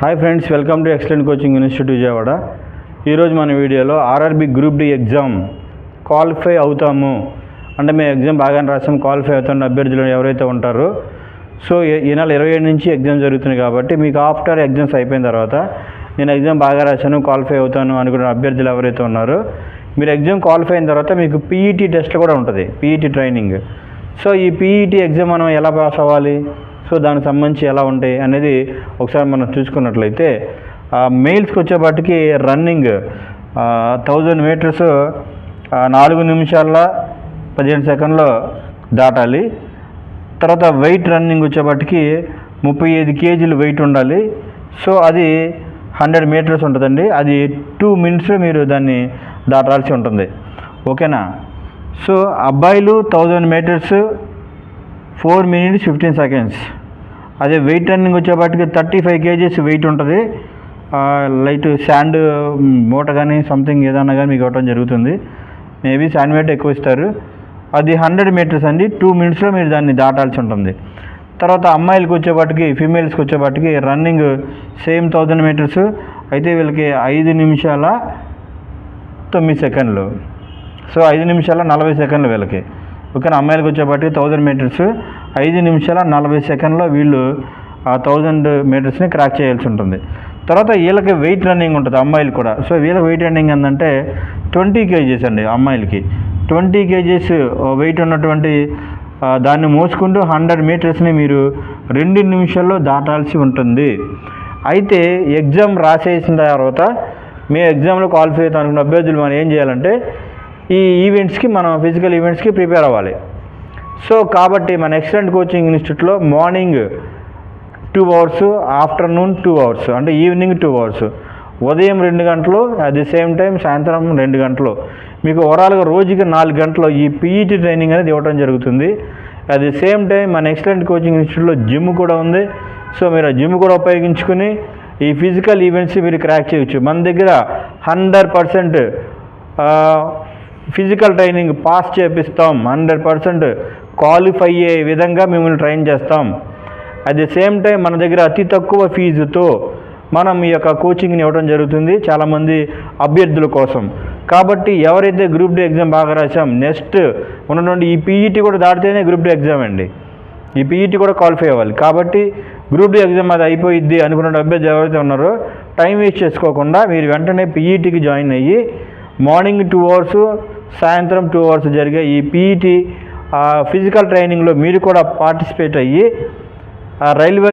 Hi friends, welcome to excellent coaching institute Vijayawada. ఈరోజు మన వీడియోలో RRB group D exam qualify అవుతాము అంటే మేము ఎగ్జామ్ బాగానే రాసాము, క్వాలిఫై అవుతున్న అభ్యర్థులు ఎవరైతే ఉంటారో, సో ఈ నెల 27 నుంచి ఎగ్జామ్ జరుగుతుంది కాబట్టి మీకు ఆఫ్టర్ ఎగ్జామ్స్ అయిపోయిన తర్వాత నేను ఎగ్జామ్ బాగా రాశాను, క్వాలిఫై అవుతాను అనుకున్న అభ్యర్థులు ఎవరైతే ఉన్నారో, మీరు ఎగ్జామ్ క్వాలిఫై అయిన తర్వాత మీకు పీఈటీ టెస్ట్ కూడా ఉంటుంది, పీఈటీ ట్రైనింగ్. సో ఈ పీఈటీ ఎగ్జామ్ మనం ఎలా పాస్ అవ్వాలి, సో దానికి సంబంధించి ఎలా ఉంటాయి అనేది ఒకసారి మనం చూసుకున్నట్లయితే, మెయిల్స్కి వచ్చేపాటికి రన్నింగ్ 1000 మీటర్స్ 4 నిమిషాల 15 సెకండ్లో దాటాలి. తర్వాత వెయిట్ రన్నింగ్ వచ్చేపాటికి 35 కేజీలు వెయిట్ ఉండాలి. సో అది 100 మీటర్స్ ఉంటుందండి, అది 2 మినిట్స్లో మీరు దాన్ని దాటాల్సి ఉంటుంది. ఓకేనా? సో అబ్బాయిలు 1000 మీటర్స్ 4 minutes 15 seconds. అదే వెయిట్ రన్నింగ్ వచ్చేపాటికి 35 kgs వెయిట్ ఉంటుంది. లైట్ శాండ్ మూట కానీ సంథింగ్ ఏదన్నా కానీ మీకు ఇవ్వడం జరుగుతుంది. మేబీ శాండ్ వెయిట్ ఎక్కువ ఇస్తారు. అది 100 మీటర్స్ అండి, 2 మినిట్స్లో మీరు దాన్ని దాటాల్సి ఉంటుంది. తర్వాత అమ్మాయిలకు వచ్చేపాటికి, ఫీమేల్స్కి వచ్చేపాటికి రన్నింగ్ సేమ్ 1000 మీటర్స్, అయితే వీళ్ళకి 5 నిమిషాల 9 సెకండ్లు. సో 5 నిమిషాల 40 సెకండ్లు వీళ్ళకి. ఓకేనా? అమ్మాయిలకు వచ్చేపాటికి 1000 మీటర్స్ 5 నిమిషాల 40 సెకండ్లో వీళ్ళు ఆ 1000 మీటర్స్ని క్రాక్ చేయాల్సి ఉంటుంది. తర్వాత వీళ్ళకి వెయిట్ రన్నింగ్ ఉంటుంది అమ్మాయిలు కూడా. సో వీళ్ళకి వెయిట్ రన్నింగ్ ఏంటంటే 20 kgs అండి. అమ్మాయిలకి 20 kgs వెయిట్ ఉన్నటువంటి దాన్ని మోసుకుంటూ 100 మీటర్స్ని మీరు 2 నిమిషాల్లో దాటాల్సి ఉంటుంది. అయితే ఎగ్జామ్ రాసేసిన తర్వాత మీ ఎగ్జామ్లో క్వాలిఫై అవుతాం అనుకున్న అభ్యర్థులు మనం ఏం చేయాలంటే, ఈ ఈవెంట్స్కి మనం ఫిజికల్ ఈవెంట్స్కి ప్రిపేర్ అవ్వాలి. సో కాబట్టి మన ఎక్సలెంట్ కోచింగ్ ఇన్స్టిట్యూట్లో మార్నింగ్ 2 hours, ఆఫ్టర్నూన్ 2 hours, అంటే ఈవినింగ్ 2 hours, ఉదయం 2 గంటలు, అట్ ది సేమ్ టైం సాయంత్రం 2 గంటలు, మీకు ఓవరాల్గా రోజుకి 4 గంటలు ఈ పీఈటీ ట్రైనింగ్ అనేది ఇవ్వడం జరుగుతుంది. అట్ ది సేమ్ టైం మన ఎక్సలెంట్ కోచింగ్ ఇన్స్టిట్యూట్లో జిమ్ కూడా ఉంది. సో మీరు ఆ జిమ్ కూడా ఉపయోగించుకుని ఈ ఫిజికల్ ఈవెంట్స్ మీరు క్రాక్ చేయవచ్చు. మన దగ్గర 100% ఫిజికల్ ట్రైనింగ్ పాస్ చేపిస్తాం, 100% క్వాలిఫై అయ్యే విధంగా మిమ్మల్ని ట్రైన్ చేస్తాం. అట్ ది సేమ్ టైం మన దగ్గర అతి తక్కువ ఫీజుతో మనం ఈ యొక్క కోచింగ్ని ఇవ్వడం జరుగుతుంది చాలామంది అభ్యర్థుల కోసం. కాబట్టి ఎవరైతే గ్రూప్ డి ఎగ్జామ్ బాగా రాసాం, నెక్స్ట్ ఉన్నటువంటి ఈ పీఈటీ కూడా దాటితేనే గ్రూప్ డి ఎగ్జామ్ అండి, ఈ పీఈటీ కూడా క్వాలిఫై అవ్వాలి. కాబట్టి గ్రూప్ డి ఎగ్జామ్ అది అయిపోయిద్ది అనుకున్న అభ్యర్థి ఎవరైతే ఉన్నారో, టైం వేస్ట్ చేసుకోకుండా మీరు వెంటనే పీఈటీకి జాయిన్ అయ్యి మార్నింగ్ 2 hours, సాయంత్రం 2 hours జరిగే ఈ పీఈటీ ఫిజికల్ ట్రైనింగ్లో మీరు కూడా పార్టిసిపేట్ అయ్యి రైల్వే